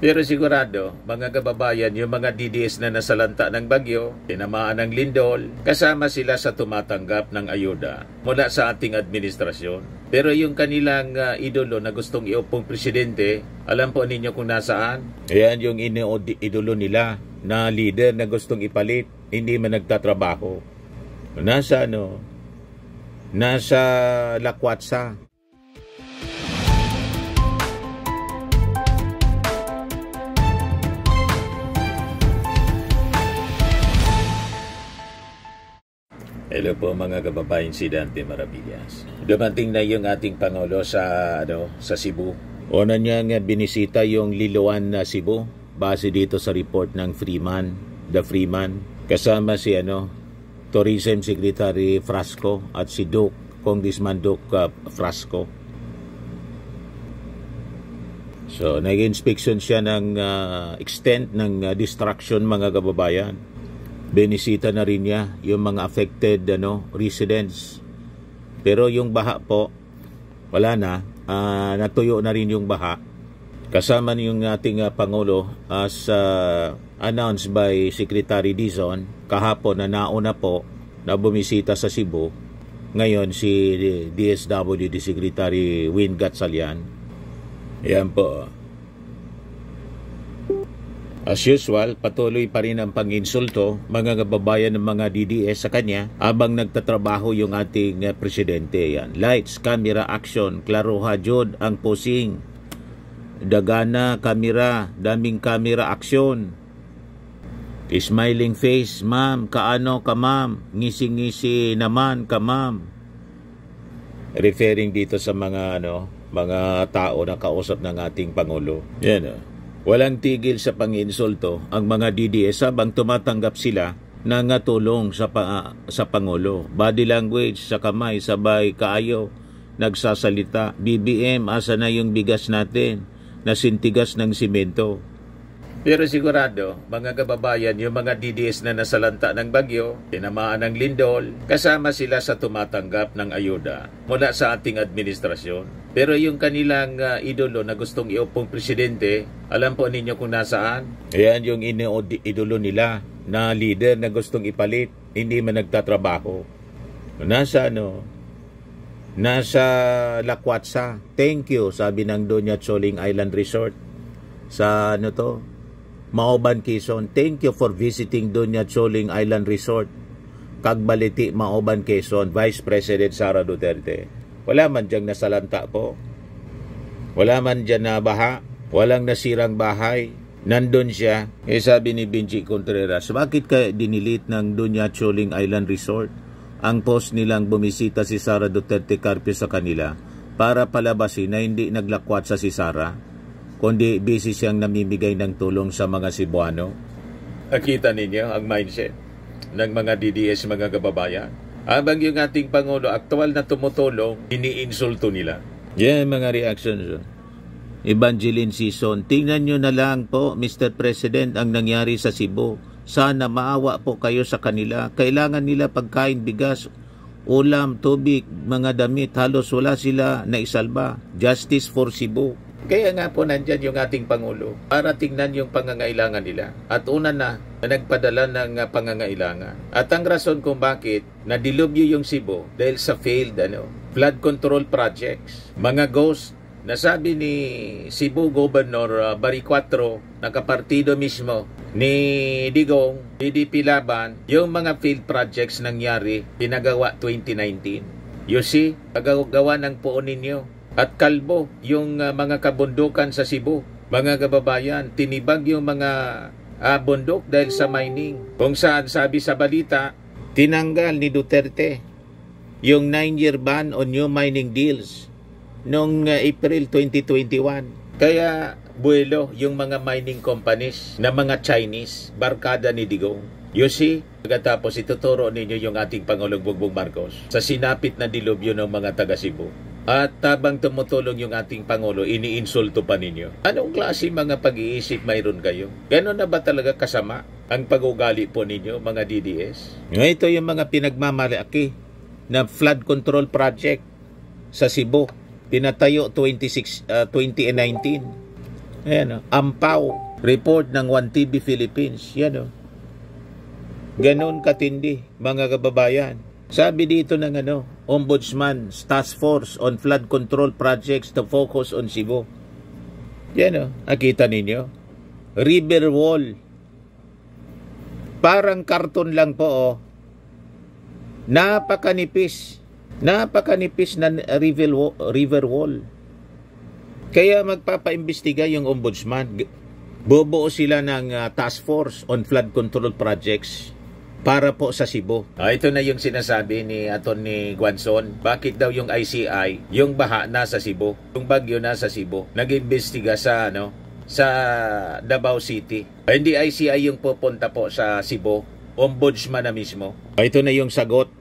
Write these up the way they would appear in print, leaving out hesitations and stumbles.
Pero sigurado, mga kababayan, yung mga DDS na nasalanta ng bagyo, tinamaan ng lindol, kasama sila sa tumatanggap ng ayuda mula sa ating administrasyon. Pero yung kanilang idolo na gustong iupong presidente, alam po ninyo kung nasaan? Ayan yung idolo nila na leader na gustong ipalit, hindi man nagtatrabaho. Nasa nasa Lakwatsa. Hello po mga kababayan, si Dante Maravillas. Dumating na yung ating Pangulo sa Cebu. Una niyang binisita yung Liloan na Cebu base dito sa report ng The Freeman. Kasama si Tourism Secretary Frasco at si Congressman Duke Frasco. So, nag-inspection siya ng extent ng destruction mga kababayan. Binisita na rin niya yung mga affected residents. Pero yung baha po, wala na. Natuyo na rin yung baha. Kasama yung ating Pangulo as announced by Secretary Dizon kahapon na nauna po na bumisita sa Cebu. Ngayon si DSWD Secretary Win Gatchalian. Yan po. As usual, patuloy pa rin ang pang-insulto mga kababayan ng mga DDS sa kanya habang nagtatrabaho yung ating presidente. Yan. Lights, camera, action, klaruha, jod, ang posing. Dagana, kamera, daming kamera, action. Smiling face, ma'am, kaano ka ma'am? Ngisi-ngisi naman ka ma'am. Referring dito sa mga mga tao na kausap ng ating Pangulo. Yan Walang tigil sa pang-insulto ang mga DDS habang tumatanggap sila ng tulong sa Pangulo. Body language sa kamay, sabay kaayo, nagsasalita. BBM, asa na yung bigas natin? Nasintigas ng simento. Pero sigurado, mga kababayan, yung mga DDS na nasalanta ng bagyo, tinamaan ng lindol, kasama sila sa tumatanggap ng ayuda mula sa ating administrasyon. Pero yung kanilang idolo na gustong iupong presidente, alam po ninyo kung nasaan? Ayan yung idolo nila na leader na gustong ipalit, hindi man nagtatrabaho. Nasa Lakwatsa. Thank you, sabi ng Doña Choling Island Resort. Sa Maoban, Quezon. Thank you for visiting Doña Choling Island Resort. Cagbaliti, Maoban, Quezon. Vice President Sara Duterte. Wala man diyang nasalanta po. Wala man dyan na baha. Walang nasirang bahay. Nandun siya. Sabi ni Benji Contreras, bakit kaya dinilit ng Doña Choling Island Resort ang post nilang bumisita si Sara Duterte Carpio sa kanila para palabasin na hindi naglakwat sa si Sara, kundi busy siyang namimigay ng tulong sa mga Cebuano? Nakita ninyo ang mindset ng mga DDS, mga kababayan. Habang yung ating Pangulo aktual na tumutulong, iniinsulto nila. Yan mga reactions. Evangeline Season, tingnan nyo na lang po, Mr. President, ang nangyari sa Cebu. Sana maawa po kayo sa kanila. Kailangan nila pagkain, bigas, ulam, tubig, mga damit. Halos wala sila na isalba. Justice for Cebu. Kaya nga po nandyan yung ating Pangulo para tingnan yung pangangailangan nila. At una na nagpadala ng pangangailangan. At ang rason kung bakit nadilubyo yung Cebu dahil sa failed flood control projects. Mga ghost. Nasabi ni Cebu Governor Baricuatro, nakapartido mismo ni Digong, PDP Laban, yung mga field projects nangyari, pinagawa 2019. You see, pagagawa ng poon ninyo. At kalbo, yung mga kabundukan sa Cebu. Mga kababayan, tinibag yung mga bundok dahil sa mining. Kung saan sabi sa balita, tinanggal ni Duterte yung 9-year ban on new mining deals noong April 2021. Kaya buwelo yung mga mining companies na mga Chinese, barkada ni Digong. You see, pagkatapos ituturo ninyo yung ating Pangulong Bongbong Marcos sa sinapit na dilubyo ng mga taga Cebu. At habang tumutulong yung ating Pangulo, iniinsulto pa ninyo. Anong klase mga pag-iisip mayroon kayo? Ganon na ba talaga kasama ang pag-ugali po ninyo, mga DDS? Ito yung mga pinagmamalaki na flood control project sa Cebu. Pinatayo 2019. Ayan, Ampaw, report ng 1TV Philippines. Yan, ganun katindi, mga kababayan. Sabi dito ng Ombudsman's Task Force on Flood Control Projects to focus on Cebu. Yan, nakita ninyo. River wall. Parang karton lang po, Napakanipis. Napakanipis na river wall. Kaya magpapaimbestiga yung ombudsman. Bubuo sila ng task force on flood control projects para po sa Cebu. Ito na yung sinasabi ni Atty. Guanzon. Bakit daw yung ICI, yung baha na sa Cebu, yung bagyo na sa Cebu, nag-imbestiga sa sa Davao City. Hindi ICI yung pupunta po sa Cebu, ombudsman na mismo. Ito na yung sagot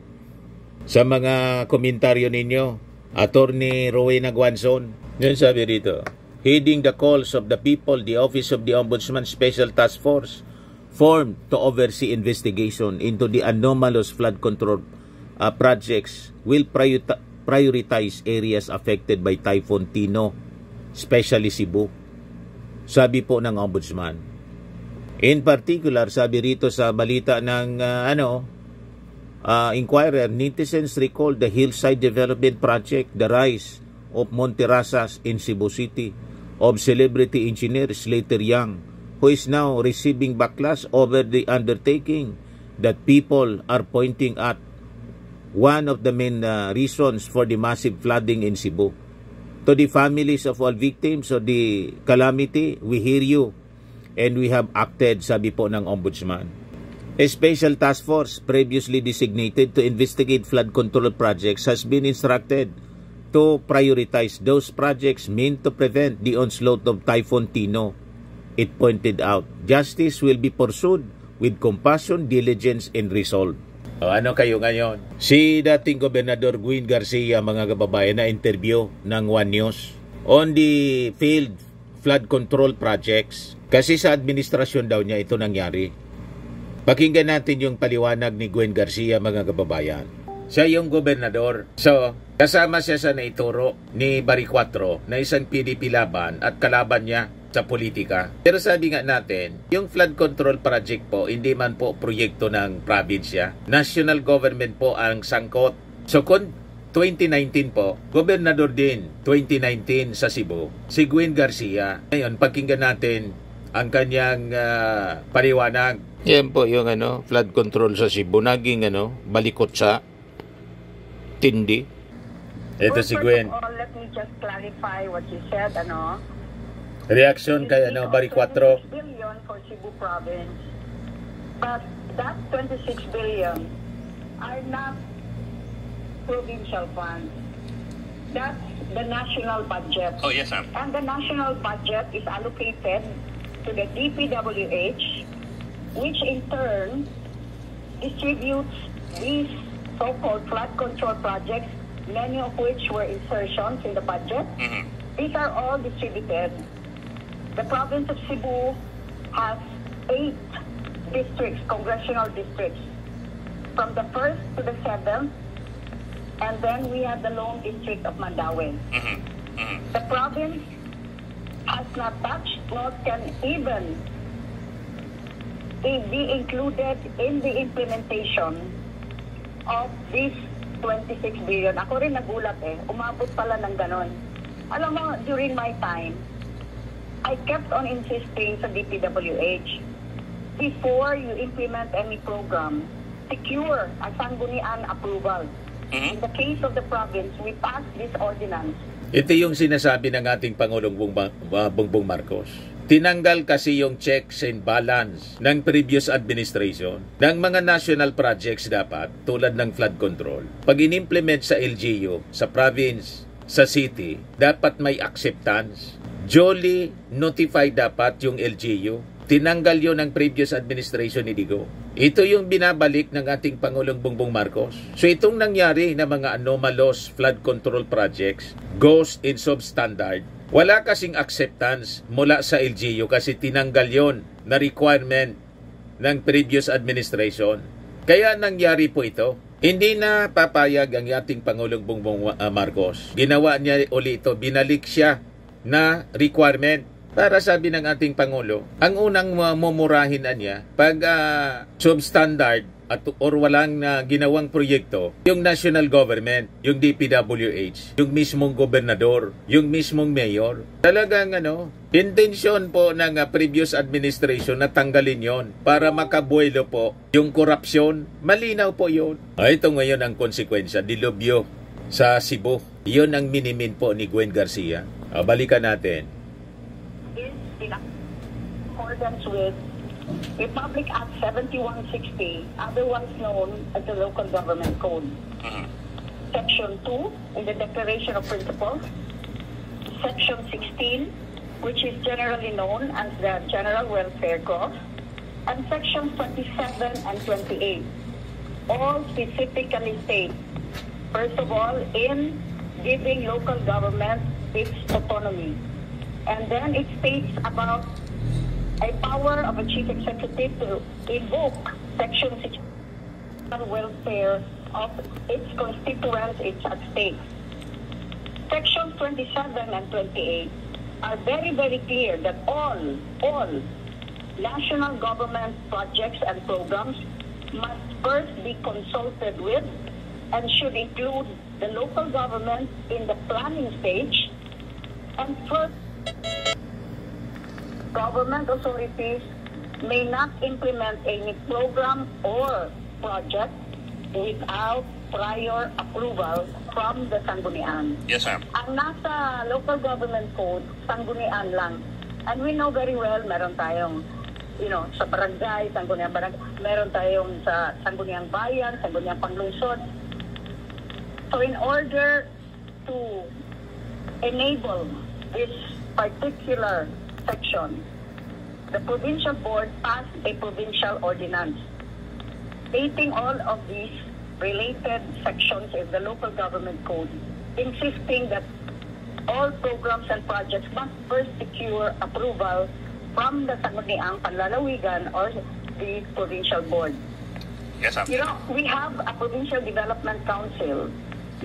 sa mga komentaryo ninyo. Atty. Rowena Guanzon. Yan sabi rito. Heeding the calls of the people, the Office of the Ombudsman Special Task Force formed to oversee investigation into the anomalous flood control projects will prioritize areas affected by Typhoon Tino, especially Cebu. Sabi po ng Ombudsman. In particular, sabi rito sa balita ng Inquirer, netizens recall the Hillside Development Project, the rise of Monterrasas in Cebu City, of celebrity engineer Slater Young, who is now receiving backlash over the undertaking that people are pointing at one of the main reasons for the massive flooding in Cebu. To the families of all victims of the calamity, we hear you and we have acted, sabi po ng Ombudsman. A special task force previously designated to investigate flood control projects has been instructed to prioritize those projects meant to prevent the onslaught of Typhoon Tino. It pointed out, justice will be pursued with compassion, diligence, and resolve. Ano kayo ngayon? Si dating Gobernador Gwen Garcia, mga kababayan, na interview ng One News on the field flood control projects. Kasi sa administrasyon daw niya ito nangyari. Pakinggan natin yung paliwanag ni Gwen Garcia, mga kababayan. Siya yung gobernador. So, kasama siya sa naituro ni Barry Cuatro na isang PDP laban at kalaban niya sa politika. Pero sabi nga natin, yung flood control project po, hindi man po proyekto ng probinsya. National government po ang sangkot. So, kung 2019 po, gobernador din 2019 sa Cebu, si Gwen Garcia. Ngayon, pakinggan natin ang kanyang paliwanag. Yan po yung flood control sa Cebu. Naging balikot sa tindi. Ito si Gwen. Let me just clarify what you said, Reaction kay Barry Cuatro. 26 billion for Cebu province. But that 26 billion are not provincial funds. That's the national budget. Oh, yes, sir. And the national budget is allocated to the DPWH, which in turn distributes these so-called flood control projects, many of which were insertions in the budget. Mm-hmm. These are all distributed. The province of Cebu has 8 districts, congressional districts, from the 1st to the 7th, and then we have the lone district of Mandaue. Mm-hmm. Mm-hmm. The province has not touched, nor can even be included in the implementation of this 26 billion. Ako rin nagulat umabot pala ng ganon. Alam mo, during my time, I kept on insisting sa DPWH, before you implement any program, secure a sanggunian approval. In the case of the province, we passed this ordinance. Ito yung sinasabi ng ating Pangulong Bongbong Marcos. Tinanggal kasi yung checks and balance ng previous administration ng mga national projects dapat tulad ng flood control. Pag in-implement sa LGU, sa province, sa city, dapat may acceptance. Duly notified dapat yung LGU. Tinanggal yon ng previous administration ni Digo. Ito yung binabalik ng ating Pangulong Bongbong Marcos. So itong nangyari na mga anomalous flood control projects, ghost in substandard, wala kasing acceptance mula sa LGU kasi tinanggal yon na requirement ng previous administration. Kaya nangyari po ito. Hindi na papayag ang ating Pangulong Bongbong Marcos. Ginawa niya ulit ito, binalik siya na requirement Para sabi ng ating Pangulo, ang unang mumurahin na niya, pag substandard at or walang ginawang proyekto, yung national government, yung DPWH, yung mismong gobernador, yung mismong mayor. Talagang intensyon po ng previous administration na tanggalin yon para makabuelo po yung korupsyon. Malinaw po yun. Ito ngayon ang konsekwensya, dilubyo sa Cebu. Yun ang minimin po ni Gwen Garcia. Balikan natin. In accordance with Republic Act 7160, otherwise known as the Local Government Code. Section 2 in the Declaration of Principles, Section 16, which is generally known as the General Welfare Clause, and Sections 27 and 28, all specifically state, first of all, in giving local government its autonomy. And then it states about a power of a chief executive to invoke Section 6 welfare of its constituents, its at stake. Sections 27 and 28 are very, very clear that all national government projects and programs must first be consulted with and should include the local government in the planning stage, and first, government authorities may not implement any program or project without prior approval from the Sangguniang. Yes, ma'am. Ang nasa local government code, Sangguniang lang. And we know very well, meron tayong, sa barangay, Sangguniang barangay, meron tayong sa Sangguniang bayan, Sangguniang panglungsod. So in order to enable this particular section, the provincial board passed a provincial ordinance stating all of these related sections in the local government code, insisting that all programs and projects must first secure approval from the Sangguniang Panlalawigan or the provincial board. Yes, ma'am. We have a provincial development council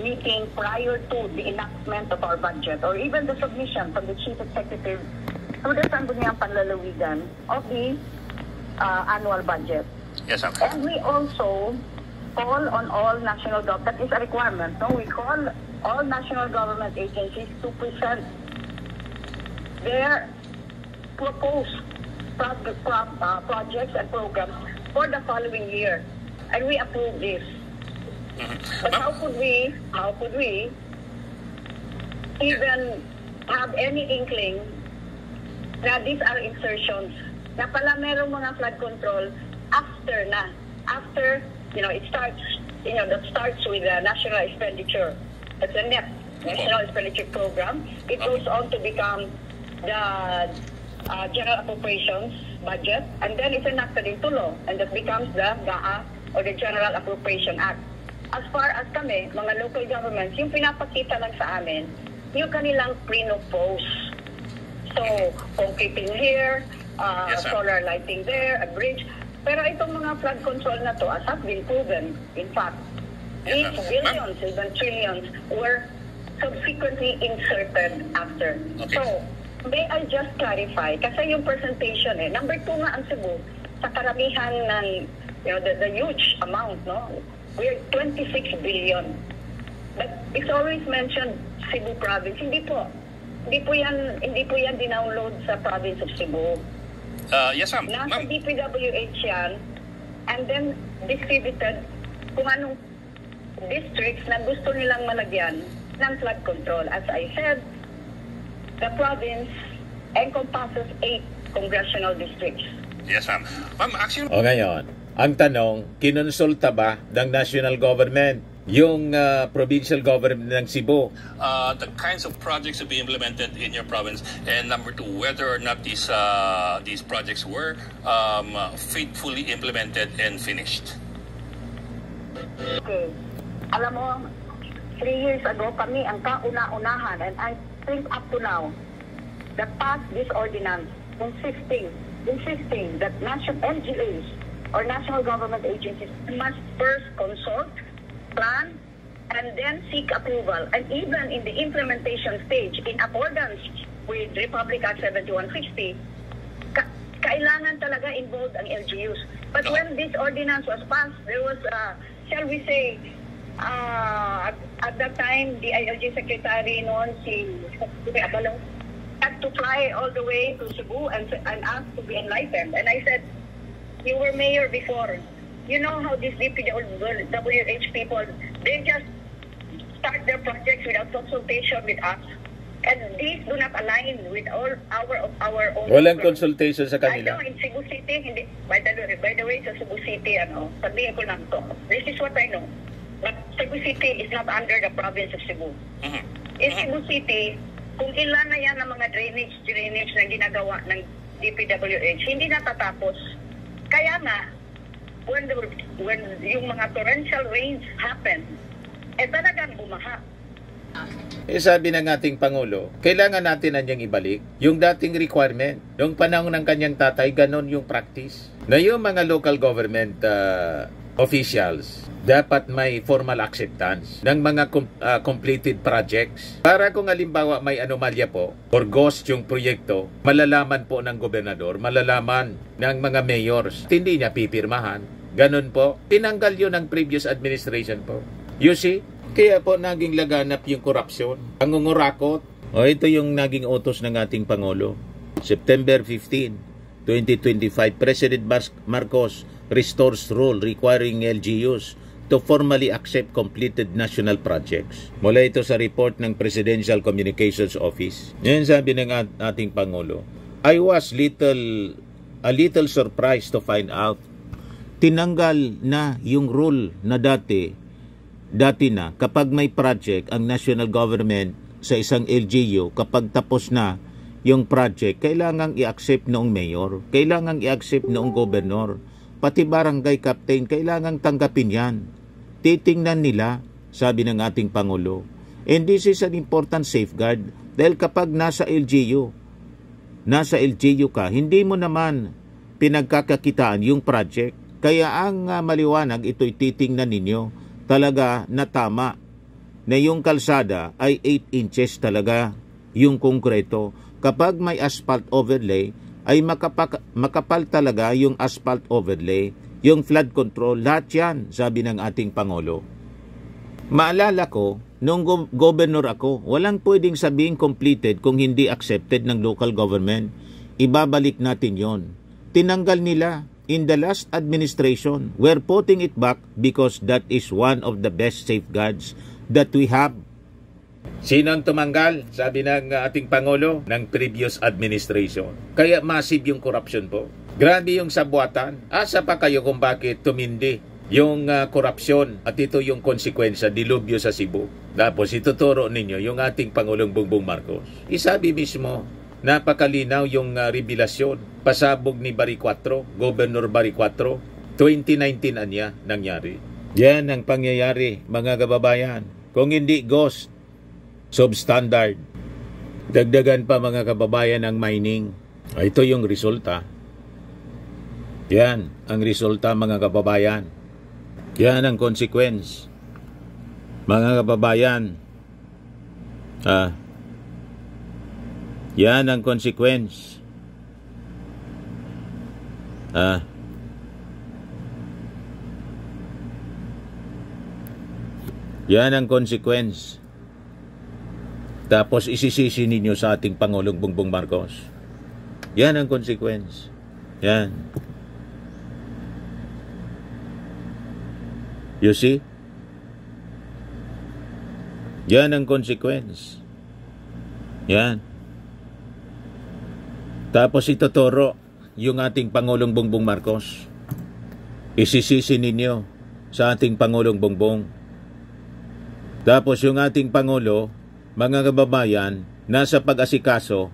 meeting prior to the enactment of our budget or even the submission from the chief executive to the Sangguniang Panlalawigan of the annual budget. Yes, ma'am. And we also call on all national government, that is a requirement, we call all national government agencies to present their proposed projects and programs for the following year. And we approve this. But how could we even have any inkling na these are insertions na pala merong mga flood control after, it starts, that starts with the national expenditure. That's the NEP, National Expenditure Program. It goes on to become the General Appropriations Budget, and then it's enacted into law, and that becomes the GAA, or the General Appropriation Act. As far as kami, mga local governments, yung pinapakita lang sa amin, yung kanilang pre-propose. So, concreting here, solar lighting there, a bridge. Pero itong mga flood control na to, as has been proven, in fact, these billions, even trillions, were subsequently inserted after. Okay. So, may I just clarify, kasi yung presentation number 2 nga ang Cebu, sa karamihan ng, the huge amount, we're 26 billion. But it's always mentioned Cebu province. Hindi po yan dinownload sa province of Cebu. Yes, ma'am. Nasa DPWH yan, and then distributed kung anong districts na gusto nilang malagyan ng flood control. As I said, the province encompasses 8 congressional districts. Yes, ma'am. Ma'am, actually... O ngayon, ang tanong, kinonsulta ba ng national government yung provincial government ng Cebu? The kinds of projects to be implemented in your province, and number 2, whether or not these projects were faithfully implemented and finished. Okay. Alam mo, 3 years ago, kami ang kauna-unahan, and I think up to now, that passed this ordinance insisting that national NGOs or national government agencies must first consult, plan, and then seek approval. And even in the implementation stage, in accordance with Republic Act 7160, kailangan talaga involved ang LGUs. But when this ordinance was passed, there was, shall we say, at that time, the ILG secretary noon, si Abalong, had to fly all the way to Cebu and ask to be enlightened. And I said, you were mayor before. You know how these DPWH people, they just start their projects without consultation with us. And these do not align with all our own. Walang consultation sa I kanila. know in Cebu City, hindi, by the way, sa Cebu City, sabihin ko lang to. This is what I know. But Cebu City is not under the province of Cebu. In Cebu City, kung ilan na yan ang mga drainage na ginagawa ng DPWH, hindi natatapos. Kaya nga, when yung mga torrential rains happen, talagang bumaha. Sabi ng ating Pangulo, kailangan natin anyang ibalik yung dating requirement. Yung panahon ng kanyang tatay, ganon yung practice. Na yung mga local government officials, dapat may formal acceptance ng mga completed projects. Para kung halimbawa may anomalya po or ghost yung proyekto, malalaman po ng gobernador, malalaman ng mga mayors. Hindi niya pipirmahan. Ganon po. Tinanggal yun ng previous administration po. You see? Kaya po naging laganap yung korupsyon. Pangungurakot. Ito yung naging utos ng ating Pangulo. September 15, 2025, President Marcos restores rule requiring LGUs to formally accept completed national projects. Mula ito sa report ng Presidential Communications Office. Yan sabi ng ating Pangulo. I was a little surprised to find out tinanggal na yung rule na dati na kapag may project ang national government sa isang LGU, kapag tapos na yung project, kailangang i-accept noong mayor, kailangang i-accept noong gobernador, pati barangay captain, kailangang tanggapin yan. Titingnan nila, sabi ng ating Pangulo. And this is an important safeguard dahil kapag nasa LGU ka, hindi mo naman pinagkakakitaan yung project. Kaya ang maliwanag, ito'y titingnan ninyo talaga na tama na yung kalsada ay 8 inches talaga yung konkreto. Kapag may asphalt overlay, ay makapal talaga yung asphalt overlay, yung flood control, lahat yan, sabi ng ating Pangulo. Maalala ko, nung governor ako, walang pwedeng sabihin completed kung hindi accepted ng local government. Ibabalik natin yon. Tinanggal nila in the last administration. We're putting it back because that is one of the best safeguards that we have. Sinong tumanggal? Sabi ng ating Pangulo, ng previous administration. Kaya massive yung corruption po. Grabe yung sabuatan. Asa pa kayo kung bakit tumindi yung korupsyon at ito yung konsekwensya, dilubyo sa Cebu. Tapos ituturo ninyo yung ating Pangulong Bongbong Marcos. Isabi mismo, napakalinaw yung revelasyon. Pasabog ni Bari 4, Governor Bari 4, 2019 anya nangyari. Yan ang pangyayari, mga kababayan. Kung hindi ghost, substandard. Dagdagan pa, mga kababayan, ang mining. Ito yung resulta. Yan ang resulta, mga kababayan. Yan ang consequence. Mga kababayan. Yan ang consequence. Yan ang consequence. Tapos isisisi ninyo sa ating Pangulong Bongbong Marcos. Yan ang consequence. Yan. You see? Yan ang consequence. Yan. Tapos ituturo yung ating Pangulong Bongbong Marcos. Isisisi ninyo sa ating Pangulong Bongbong. Tapos yung ating Pangulo, mga kababayan, nasa pag-asikaso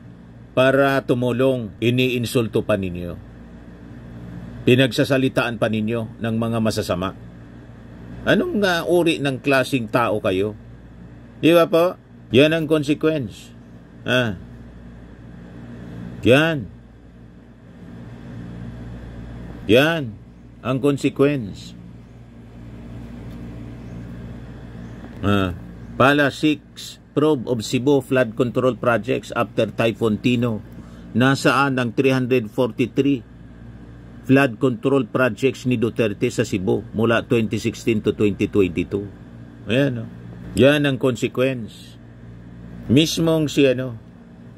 para tumulong, iniinsulto pa ninyo. Pinagsasalitaan pa ninyo ng mga masasama. Anong uri ng klaseng tao kayo? Di ba po? Yan ang consequence. Yan. Yan ang consequence. Pala 6, probe of Cebu flood control projects after Typhoon Tino. Nasaan ang 343 flood control projects ni Duterte sa Cebu mula 2016 to 2022? Ayan, no? Yan ang consequence. Mismong si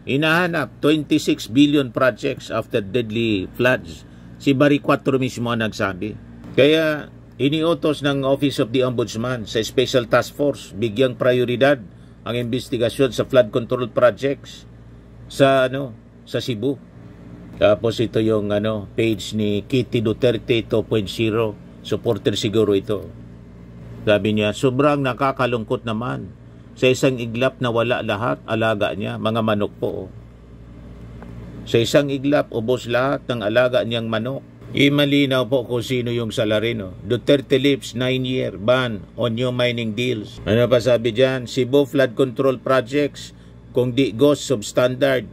inahanap 26 billion projects after deadly floods. Si Barry 4 mismo ang nagsabi. Kaya iniutos ng Office of the Ombudsman sa Special Task Force bigyang prioridad ang investigasyon sa flood control projects sa Cebu. Tapos ito yung page ni Kitty Duterte 2.0, supporter siguro ito. Sabi niya, sobrang nakakalungkot naman. Sa isang iglap na wala lahat, alaga niya, mga manok po. Sa isang iglap, ubos lahat ng alaga niyang manok. Malinaw po kung sino yung Salarino. Duterte lifts 9-year ban on new mining deals. Ano pa sabi dyan? Cebu flood control projects, kung di ghost substandard.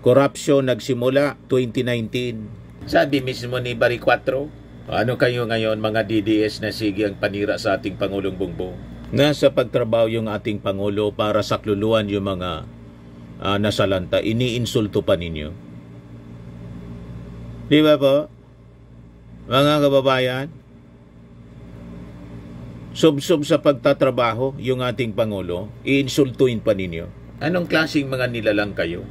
Corruption nagsimula 2019. Sabi mismo ni Barry 4, ano kayo ngayon mga DDS na sige ang panira sa ating Pangulong Bongbong? Nasa pagtrabaho yung ating Pangulo para sakluluan yung mga nasalanta. Iniinsulto pa ninyo. Di ba po? Mga kababayan, sub-sub sa pagtatrabaho yung ating Pangulo, iinsultuin pa ninyo. Anong klaseng mga nilalang kayo?